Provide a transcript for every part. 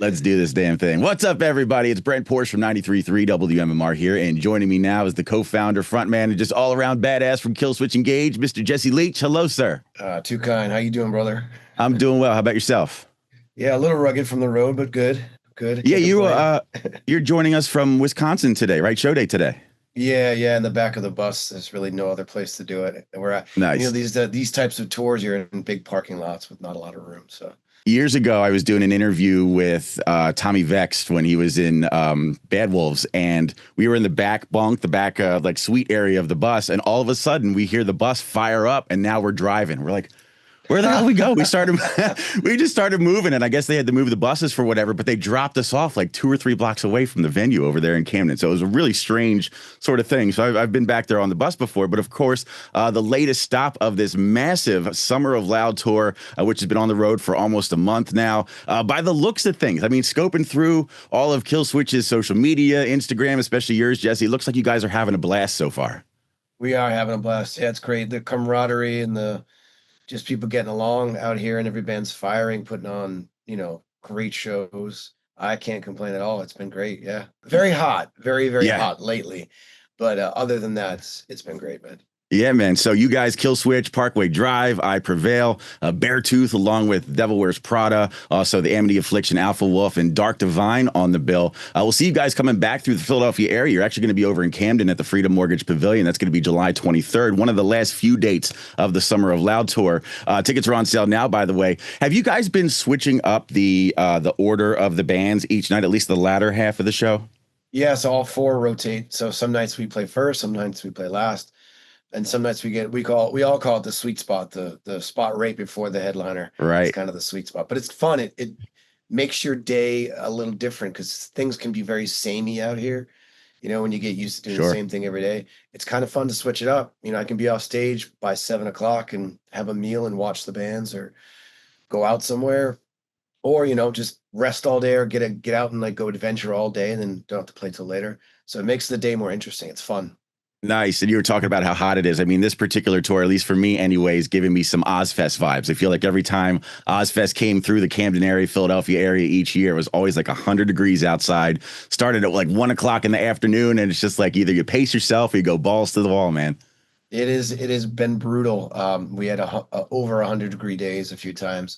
Let's do this damn thing. What's up, everybody? It's Brent Porche from 93.3 WMMR here, and joining me now is the co-founder, frontman, and just all-around badass from Killswitch Engage, Mr. Jesse Leach. Hello, sir. Too kind. How you doing, brother? I'm doing well. How about yourself? Yeah, a little rugged from the road, but good. Good. Yeah, Can't complain. you're joining us from Wisconsin today, right? Show day today. Yeah. In the back of the bus, there's really no other place to do it. And we're at, Nice. these types of tours, you're in big parking lots with not a lot of room. So Years ago, I was doing an interview with Tommy Vext when he was in Bad Wolves, and we were in the back bunk, the back like suite area of the bus, and all of a sudden we hear the bus fire up, and now we're driving. We're like, where the hell did we go? We started, we just started moving, and I guess they had to move the buses for whatever, but they dropped us off like 2 or 3 blocks away from the venue over there in Camden. So it was a really strange sort of thing. So I've been back there on the bus before, but of course, the latest stop of this massive Summer of Loud tour, which has been on the road for almost a month now. By the looks of things, I mean, scoping through all of Killswitch's social media, Instagram, especially yours, Jesse, it looks like you guys are having a blast so far. we are having a blast. Yeah, it's great. The camaraderie and the just people getting along out here, and every band's firing, putting on, great shows. I can't complain at all. It's been great. Yeah. Very hot. Very, very Yeah. hot lately. But other than that, it's been great, man. Yeah, man. So you guys, Killswitch, Parkway Drive, I Prevail, Beartooth, along with Devil Wears Prada, also the Amity Affliction, Alpha Wolf, and Dark Divine on the bill. We'll see you guys coming back through the Philadelphia area. You're actually going to be over in Camden at the Freedom Mortgage Pavilion. That's going to be July 23rd, one of the last few dates of the Summer of Loud tour. Tickets are on sale now, by the way. Have you guys been switching up the order of the bands each night, at least the latter half of the show? Yeah, so all four rotate. So some nights we play first, some nights we play last. And some nights we all call it the sweet spot, the spot right before the headliner. It's Right. kind of the sweet spot, but it's fun. It makes your day a little different because things can be very samey out here. When you get used to doing the Sure. same thing every day, it's kind of fun to switch it up. I can be off stage by 7 o'clock and have a meal and watch the bands, or go out somewhere, or just rest all day, or get out and like go adventure all day, and then don't have to play till later. So it makes the day more interesting. It's fun. Nice. And you were talking about how hot it is. I mean, this particular tour, at least for me anyway, is giving me some Ozfest vibes. I feel like every time Ozfest came through the Camden area, Philadelphia area each year, it was always like 100 degrees outside. Started at like 1 o'clock in the afternoon. And it's just like either you pace yourself or you go balls to the wall, man. It has been brutal. We had over 100-degree days a few times,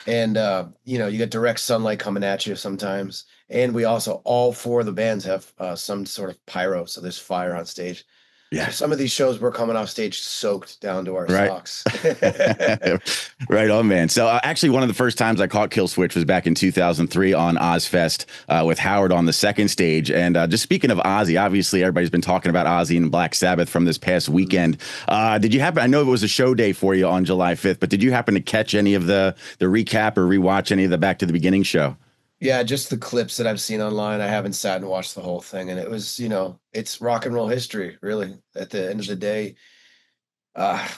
and you get direct sunlight coming at you sometimes. And we also, all four of the bands have some sort of pyro, so there's fire on stage. So Yeah. some of these shows we're coming off stage soaked down to our Right. socks. Right on, man. So actually, one of the first times I caught Killswitch was back in 2003 on Ozfest with Howard on the second stage. And just speaking of Ozzy, obviously everybody's been talking about Ozzy and Black Sabbath from this past weekend. Did you happen? I know it was a show day for you on July 5th, but did you happen to catch any of the recap or rewatch any of the Back to the Beginning show? Yeah, just the clips that I've seen online. I haven't sat and watched the whole thing, and it was, it's rock and roll history, really. At the end of the day,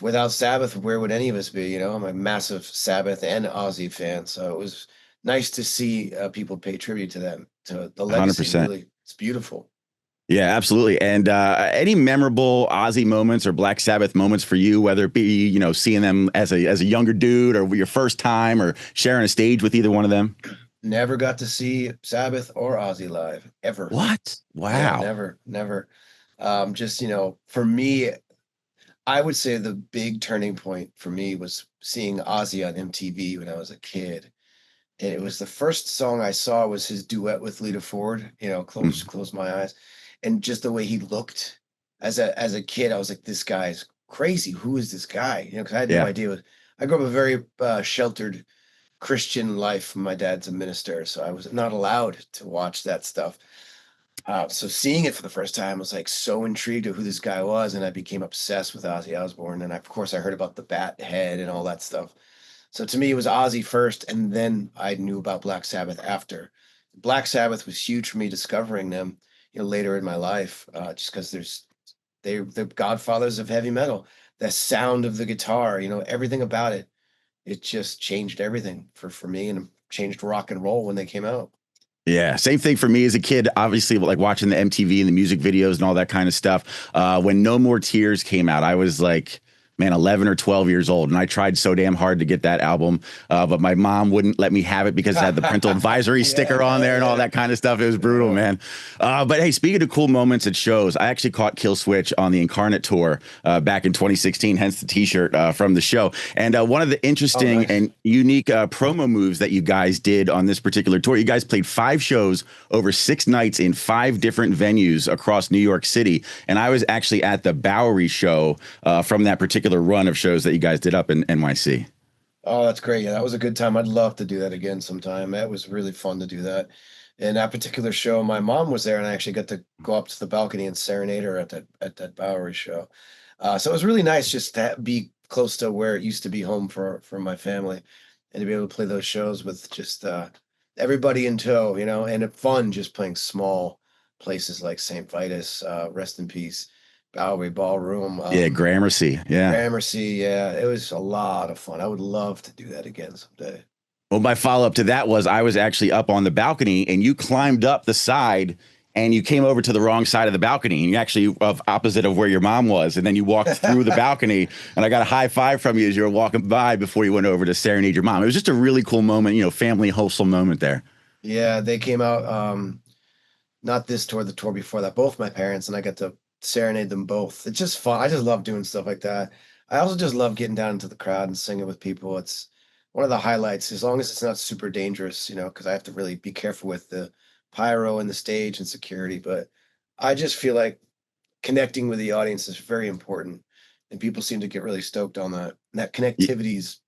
without Sabbath, where would any of us be? I'm a massive Sabbath and Ozzy fan, so it was nice to see people pay tribute to them, to the legacy. 100%. Really, it's beautiful. Yeah, absolutely. And any memorable Ozzy moments or Black Sabbath moments for you, whether it be, seeing them as a younger dude or your first time or sharing a stage with either one of them? Never got to see Sabbath or Ozzy live ever. What? Yeah, Wow. never. Just, for me, I would say the big turning point for me was seeing Ozzy on MTV when I was a kid. And it was the first song I saw was his duet with Lita Ford, close my eyes. And just the way he looked as a kid, I was like, this guy's crazy. Who is this guy? Because I had no Yeah. idea. I grew up a very sheltered Christian life. My dad's a minister, so I was not allowed to watch that stuff. So seeing it for the first time, I was like so intrigued of who this guy was, and I became obsessed with Ozzy Osbourne. And of course, I heard about the bat head and all that stuff. So to me, it was Ozzy first, and then I knew about Black Sabbath after. Black Sabbath was huge for me discovering them, later in my life, just because they're the godfathers of heavy metal. The sound of the guitar, everything about it, it just changed everything for me, and changed rock and roll when they came out. Yeah, same thing for me as a kid. Obviously, like watching the MTV and the music videos and all that kind of stuff. When No More Tears came out, I was like man, 11 or 12 years old. And I tried so damn hard to get that album, but my mom wouldn't let me have it because it had the parental advisory sticker on there and all that kind of stuff. It was brutal, man. But hey, speaking of cool moments at shows, I actually caught Killswitch on the Incarnate tour back in 2016, hence the t-shirt from the show. And one of the interesting and unique promo moves that you guys did on this particular tour, you guys played 5 shows over 6 nights in 5 different venues across New York City. And I was actually at the Bowery show from that particular run of shows that you guys did up in NYC. Oh, that's great. Yeah, that was a good time. I'd love to do that again sometime. That was really fun to do that. And that particular show, my mom was there, and I actually got to go up to the balcony and serenade her at that Bowery show. So it was really nice just to be close to where it used to be home for my family, and to be able to play those shows with just everybody in tow, you know, and it fun just playing small places like St. Vitus, rest in peace, Bowery Ballroom. Yeah, Gramercy. Yeah. Gramercy, yeah, it was a lot of fun. I would love to do that again someday. Well, my follow up to that was I was actually up on the balcony and you climbed up the side and you came over to the wrong side of the balcony and you actually opposite of where your mom was. And then you walked through the balcony and I got a high five from you as you were walking by before you went over to serenade your mom. It was just a really cool moment, you know, family wholesome moment there. Yeah, they came out, not this tour, the tour before that, both my parents, and I got to serenade them both. It's just fun. I just love doing stuff like that. I also just love getting down into the crowd and singing with people. It's one of the highlights, as long as it's not super dangerous, you know, because I have to really be careful with the pyro and the stage and security. But I just feel like connecting with the audience is very important. And people seem to get really stoked on that. And that connectivity is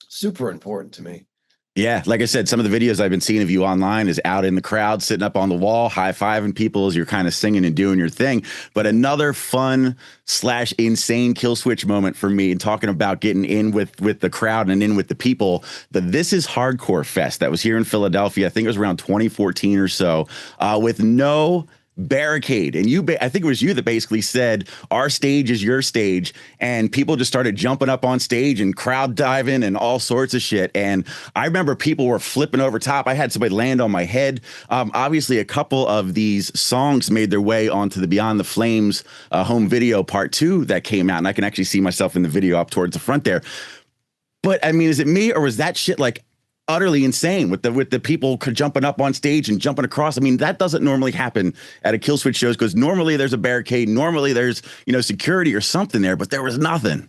super important to me. Yeah, like I said, some of the videos I've been seeing of you online is out in the crowd, sitting up on the wall, high-fiving people as you're kind of singing and doing your thing. But another fun / insane Killswitch moment for me, and talking about getting in with the crowd and in with the people, the This Is Hardcore Fest that was here in Philadelphia. I think it was around 2014 or so, with no barricade. And I think it was you that basically said, our stage is your stage. And people just started jumping up on stage and crowd diving and all sorts of shit. And I remember people were flipping over top. I had somebody land on my head. Obviously, a couple of these songs made their way onto the Beyond the Flames home video part 2 that came out. And I can actually see myself in the video up towards the front there. But I mean, is it me or was that shit like utterly insane with the people jumping up on stage and jumping across? I mean, that doesn't normally happen at a Killswitch shows because normally there's a barricade, normally there's, you know, security or something there, but there was nothing.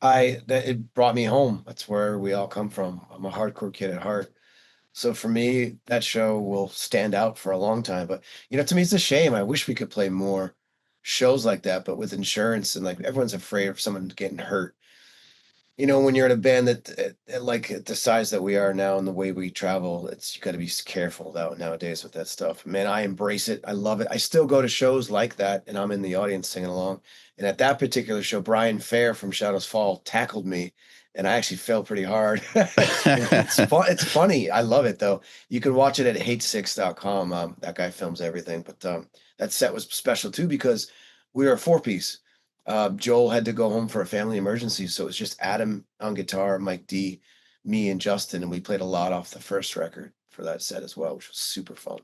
It brought me home. That's where we all come from. I'm a hardcore kid at heart. So for me, that show will stand out for a long time. But you know, to me, it's a shame. I wish we could play more shows like that, but with insurance and like everyone's afraid of someone getting hurt. You know, when you're in a band that like the size that we are now and the way we travel, you got to be careful nowadays with that stuff. Man, I embrace it. I love it. I still go to shows like that, and I'm in the audience singing along. And at that particular show, Brian Fair from Shadows Fall tackled me, and I actually fell pretty hard. It's fun. It's funny. I love it though. You can watch it at hate6.com. That guy films everything, but that set was special too because we were a 4-piece. Joel had to go home for a family emergency, so it was just Adam on guitar, Mike D, me, and Justin, and we played a lot off the first record for that set as well, which was super fun.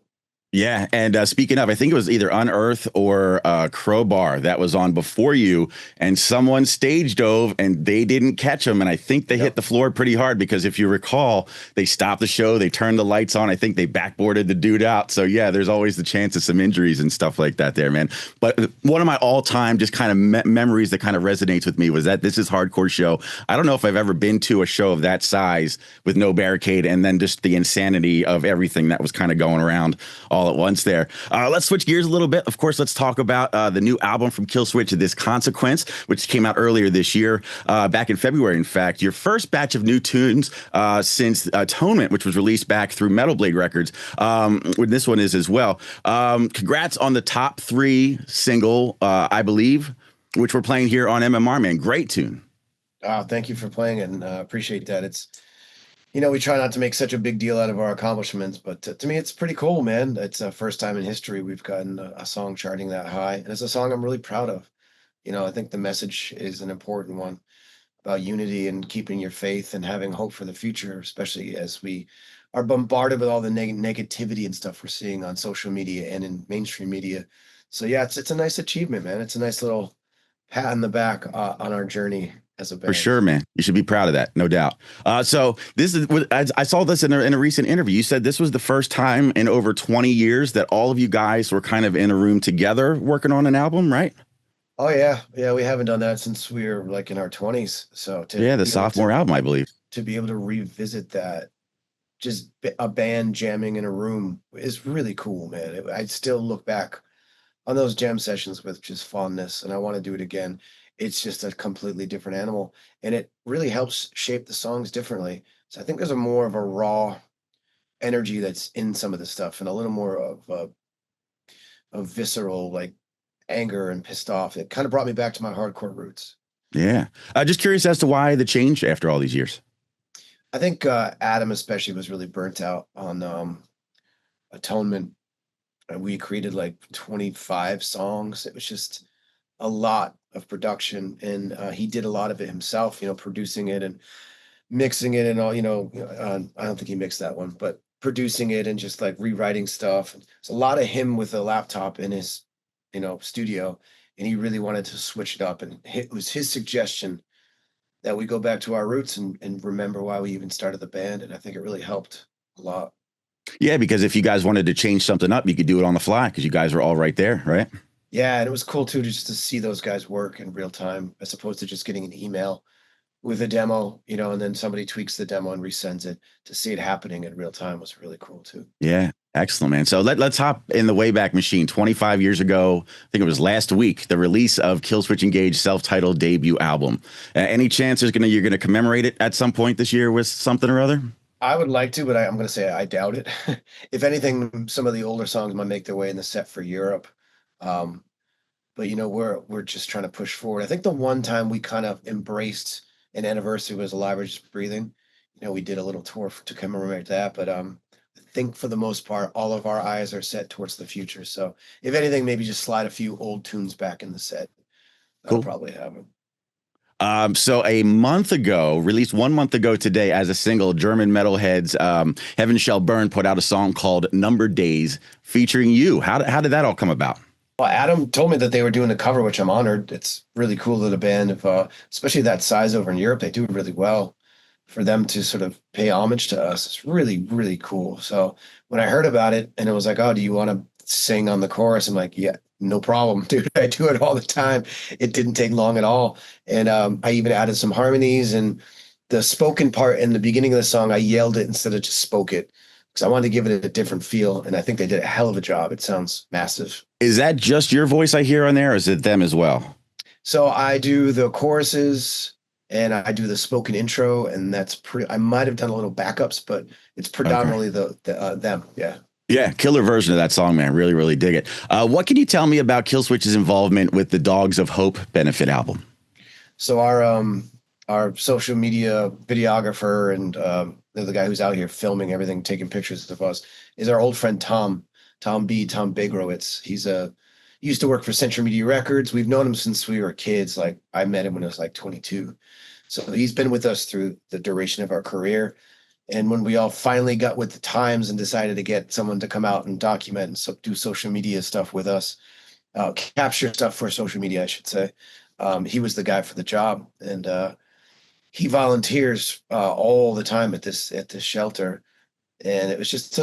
Yeah, and speaking of, I think it was either Unearth or Crowbar that was on before you, and someone stage dove and they didn't catch them, and I think they hit the floor pretty hard because if you recall, they stopped the show, they turned the lights on, I think they backboarded the dude out. So yeah, there's always the chance of some injuries and stuff like that there, man. But one of my all-time just kind of memories that kind of resonates with me was that This Is Hardcore show. I don't know if I've ever been to a show of that size with no barricade and then just the insanity of everything that was kind of going around all at once there. Let's switch gears a little bit. Of course, let's talk about the new album from Killswitch, This Consequence, which came out earlier this year, back in February, in fact. Your first batch of new tunes since Atonement, which was released back through Metal Blade Records, when this one is as well. Congrats on the top 3 single, I believe, which we're playing here on MMR, man. Great tune. Thank you for playing it, and appreciate that. It's, you know, we try not to make such a big deal out of our accomplishments, but to me, it's pretty cool, man. It's a first time in history we've gotten a song charting that high, and it's a song I'm really proud of. You know, I think the message is an important one about unity and keeping your faith and having hope for the future, especially as we are bombarded with all the negativity and stuff we're seeing on social media and in mainstream media. So yeah, it's a nice achievement, man. It's a nice little pat on the back on our journey as a For band. sure, man. You should be proud of that, no doubt. So this is I saw this in a recent interview. You said this was the first time in over 20 years that all of you guys were kind of in a room together working on an album, right? Oh yeah, yeah, we haven't done that since we were like in our 20s. So to Yeah, the be able sophomore album, I believe. to be able to revisit that, just a band jamming in a room is really cool, man. I still look back on those jam sessions with just fondness, and I want to do it again. It's just a completely different animal, and it really helps shape the songs differently. So I think there's a more of a raw energy that's in some of the stuff, and a little more of a visceral, like anger and pissed off. It kind of brought me back to my hardcore roots. Yeah. Just curious as to why the change after all these years. I think Adam especially was really burnt out on Atonement. And we created like 25 songs. It was just a lot of production, and he did a lot of it himself, producing it and mixing it and all, I don't think he mixed that one, but producing it and just like rewriting stuff. It's a lot of him with a laptop in his, studio, and he really wanted to switch it up. And it was his suggestion that we go back to our roots and remember why we even started the band. And I think it really helped a lot. Yeah, because if you guys wanted to change something up, you could do it on the fly because you guys were all right there, right? Yeah, and it was cool too just to see those guys work in real time as opposed to just getting an email with a demo, and then somebody tweaks the demo and resends it. To see it happening in real time was really cool too. Yeah. Excellent, man. So let's hop in the Wayback Machine. 25 years ago, I think it was last week, the release of Killswitch Engage self-titled debut album. Any chance you're gonna commemorate it at some point this year with something or other? I would like to, but I'm going to say I doubt it. If anything, some of the older songs might make their way in the set for Europe. Um, but we're just trying to push forward. I think the one time we kind of embraced an anniversary was Alive or Just Breathing. We did a little tour to commemorate that, but I think for the most part, all of our eyes are set towards the future. So if anything, maybe just slide a few old tunes back in the set. That'll Cool. probably happen. So a month ago, released 1 month ago today as a single, German metalheads Heaven Shall Burn put out a song called Number Days featuring you. How did that all come about? Well, Adam told me that they were doing a cover, which I'm honored. It's really cool that a band of, especially that size over in Europe, they do it really well. For them to sort of pay homage to us, it's really, really cool. So when I heard about it and it was like, oh, do you want to sing on the chorus? I'm like, yeah, no problem, dude. I do it all the time. It didn't take long at all. And I even added some harmonies, and the spoken part in the beginning of the song, I yelled it instead of just spoke it because I wanted to give it a different feel. And I think they did a hell of a job. It sounds massive. Is that just your voice I hear on there, or is it them as well? So I do the choruses and I do the spoken intro, and that's pretty. I might have done a little backups, but it's Okay. predominantly them. Yeah. Yeah, killer version of that song, man. Really, really dig it. What can you tell me about Killswitch's involvement with the Dogs of Hope benefit album? So our social media videographer and the guy who's out here filming everything, taking pictures of us, is our old friend Tom Begrowitz. He used to work for Century Media Records. We've known him since we were kids. Like I met him when I was like 22. So he's been with us through the duration of our career. And when we all finally got with the times and decided to get someone to come out and document and do social media stuff with us, capture stuff for social media, I should say, he was the guy for the job. And he volunteers all the time at this shelter. And it was just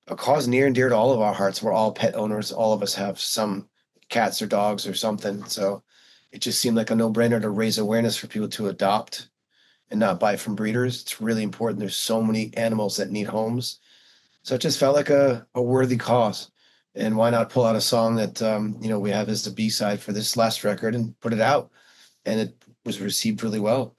a cause near and dear to all of our hearts. We're all pet owners. All of us have some cats or dogs or something. So it just seemed like a no-brainer to raise awareness for people to adopt and not buy from breeders. It's really important. There's so many animals that need homes. So it just felt like a worthy cause. And why not pull out a song that we have as the B-side for this last record and put it out? And it was received really well.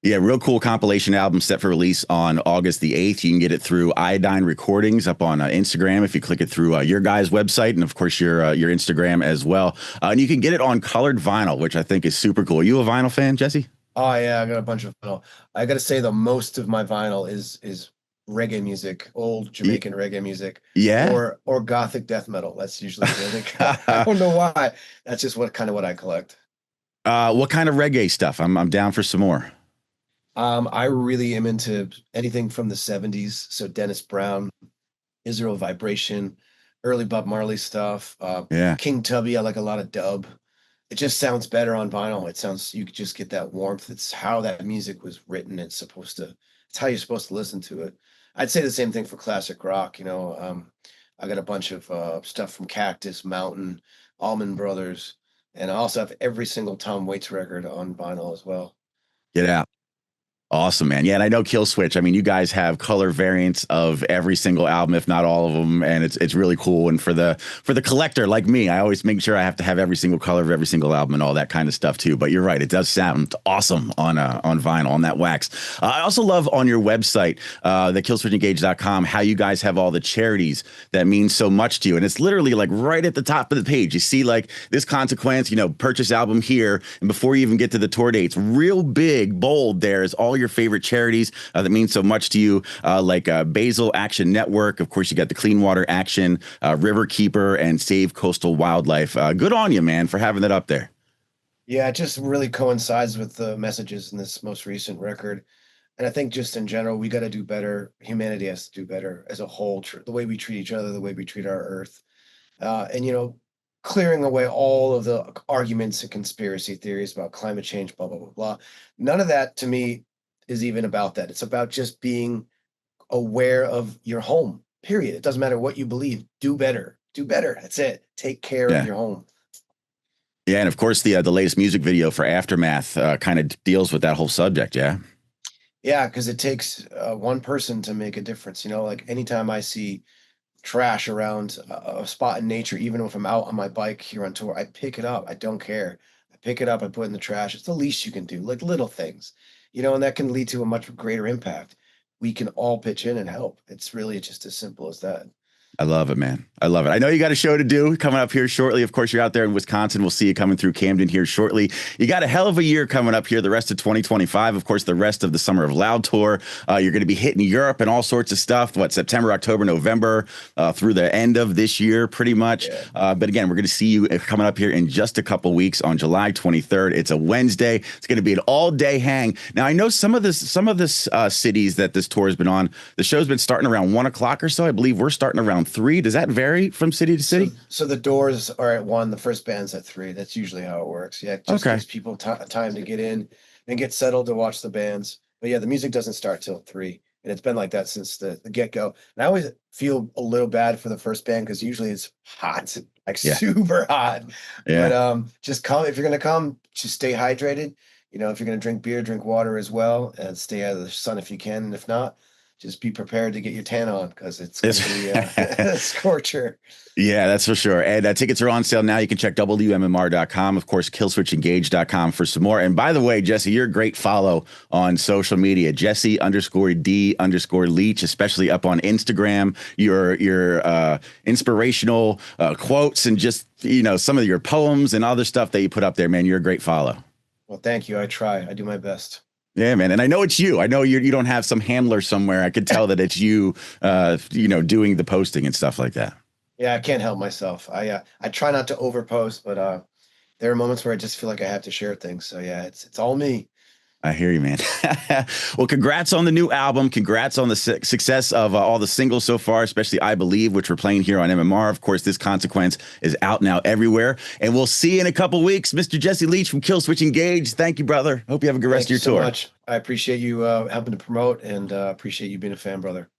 Yeah, real cool compilation album set for release on August the 8th. You can get it through Iodine Recordings up on Instagram if you click it through your guys' website and, of course, your Instagram as well. And you can get it on colored vinyl, which I think is super cool. Are you a vinyl fan, Jesse? Oh yeah, I got a bunch of vinyl. I got to say the most of my vinyl is reggae music, old Jamaican reggae music, Yeah. or gothic death metal. That's usually the only. I don't know why. That's just what I collect. What kind of reggae stuff? I'm down for some more. I really am into anything from the 70s. So Dennis Brown, Israel Vibration, early Bob Marley stuff. Yeah. King Tubby, I like a lot of dub. it just sounds better on vinyl. It sounds, you could just get that warmth. It's how that music was written. It's supposed to, it's how you're supposed to listen to it. I'd say the same thing for classic rock. I got a bunch of stuff from Cactus, Mountain, Allman Brothers, and I also have every single Tom Waits record on vinyl as well. Get out. Awesome, man. Yeah, and I know Killswitch. I mean, you guys have color variants of every single album, if not all of them, and it's really cool. And for the collector like me, I always make sure I have to have every single color of every single album and all that kind of stuff too. But you're right, it does sound awesome on vinyl, on that wax. I also love on your website, the killswitchengage.com, how you guys have all the charities that mean so much to you. And it's literally like right at the top of the page. You see like this consequence, purchase album here, and before you even get to the tour dates, real big, bold, there is all your favorite charities that mean so much to you, like Basil Action Network. Of course, you got the Clean Water Action, River Keeper, and Save Coastal Wildlife. Good on you, man, for having that up there. Yeah, it just really coincides with the messages in this most recent record. And I think just in general, we got to do better. Humanity has to do better as a whole. The way we treat each other, the way we treat our earth, and clearing away all of the arguments and conspiracy theories about climate change, blah blah blah blah. None of that to me is even about that. It's about just being aware of your home. Period. It doesn't matter what you believe. Do better. Do better. That's it. Take care of Yeah. your home. Yeah, and of course the latest music video for Aftermath kind of deals with that whole subject. Yeah. Yeah, because it takes one person to make a difference. Like anytime I see trash around a spot in nature, even if I'm out on my bike here on tour, I pick it up. I don't care. I pick it up, I put it in the trash. It's the least you can do, like little things, and that can lead to a much greater impact. We can all pitch in and help. It's really just as simple as that. I love it, man. I love it. I know you got a show to do coming up here shortly. Of course, you're out there in Wisconsin. We'll see you coming through Camden here shortly. You got a hell of a year coming up here, the rest of 2025. Of course, the rest of the Summer of Loud tour. You're going to be hitting Europe and all sorts of stuff. September, October, November, through the end of this year, pretty much. Yeah. But again, we're going to see you coming up here in just a couple weeks on July 23rd. It's a Wednesday. It's going to be an all-day hang. Now, I know some of this cities that this tour has been on, the show's been starting around 1 o'clock or so. I believe we're starting around 3. Does that vary from city to city? So the doors are at 1, the first band's at 3. That's usually how it works. Yeah, it just gives people time to get in and get settled to watch the bands. But yeah, the music doesn't start till 3, and it's been like that since the get-go. And I always feel a little bad for the first band because usually it's hot, like super hot. Yeah. But just come if you're gonna come. Just stay hydrated. If you're gonna drink beer, drink water as well, and stay out of the sun if you can. And if not, just be prepared to get your tan on because it's going to be a scorcher. Yeah, that's for sure. And tickets are on sale now. You can check WMMR.com, of course, killswitchengage.com for some more. And by the way, Jesse, you're a great follow on social media. Jesse_D_Leach, especially up on Instagram. Your inspirational quotes and just, some of your poems and other stuff that you put up there, man. You're a great follow. Well, thank you. I try. I do my best. Yeah, man. And I know it's you. I know you don't have some handler somewhere. I could tell that it's you, doing the posting and stuff like that. Yeah, I can't help myself. I try not to overpost, but there are moments where I just feel like I have to share things. So yeah, it's all me. I hear you, man. Well, congrats on the new album. Congrats on the success of all the singles so far, especially I Believe, which we're playing here on MMR. Of course, this Consequence is out now everywhere. And we'll see you in a couple weeks. Mr. Jesse Leach from Killswitch Engage. Thank you, brother. Hope you have a good rest of your tour. Thank you so much. I appreciate you helping to promote and appreciate you being a fan, brother.